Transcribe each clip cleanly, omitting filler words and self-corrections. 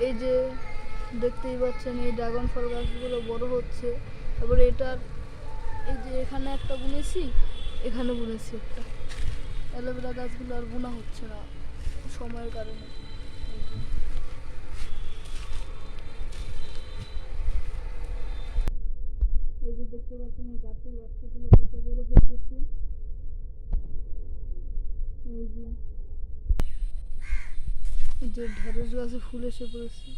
এই যে দেখতেই পাচ্ছেন এই ড্রাগন ফল গাছগুলো বড় হচ্ছে। তারপরে এটার এই যে এখানে একটা বুনেছি, এখানে বুনেছি একটা। অ্যালোভেরা গাছগুলো আর বোনা হচ্ছে না সময়ের কারণে। এই যে দেখতে পাচ্ছেন এই গাছের বাচ্চাগুলো কত বড় হয়ে গেছে। এই যে ঢেঁড়স গাছে ফুল এসে পড়েছে,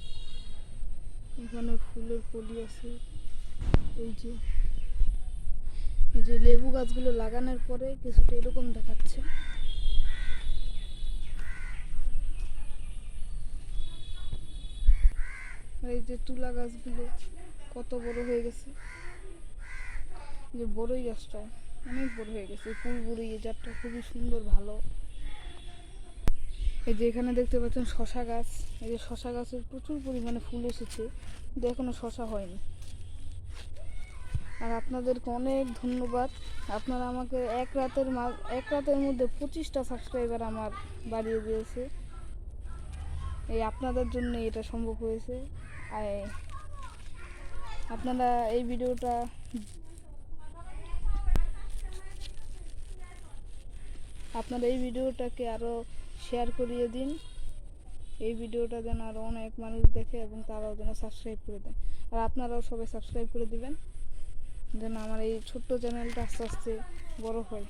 এখানে ফুলের কলি আছে। এই যে এই যে লেবু গাছগুলো লাগানোর পরে কিছুটা এরকম দেখাচ্ছে। এই যে তুলা গাছগুলো কত বড় হয়ে গেছে। যে বড়ই গাছটা অনেক বড় হয়ে গেছে, ফুল বড়ই এই জাতটা খুবই সুন্দর ভালো। এই যে এখানে দেখতে পাচ্ছেন শশা গাছ, এই যে শশা গাছের প্রচুর পরিমাণে ফুল এসেছে কিন্তু এখনো শশা হয়নি। আর আপনাদেরকে অনেক ধন্যবাদ, আপনারা আমাকে এক রাতের মধ্যে 25টা সাবস্ক্রাইবার আমার বাড়িয়ে দিয়েছে। এই আপনাদের জন্য এটা সম্ভব হয়েছে। আর আপনারা এই ভিডিওটাকে আরও শেয়ার করিয়ে দিন। এই ভিডিওটা যেন আরও অনেক মানুষ দেখে এবং তারাও যেন সাবস্ক্রাইব করে দেয়। আর আপনারাও সবাই সাবস্ক্রাইব করে দিবেন যেন আমার এই ছোট্ট চ্যানেলটা আস্তে আস্তে বড় হয়।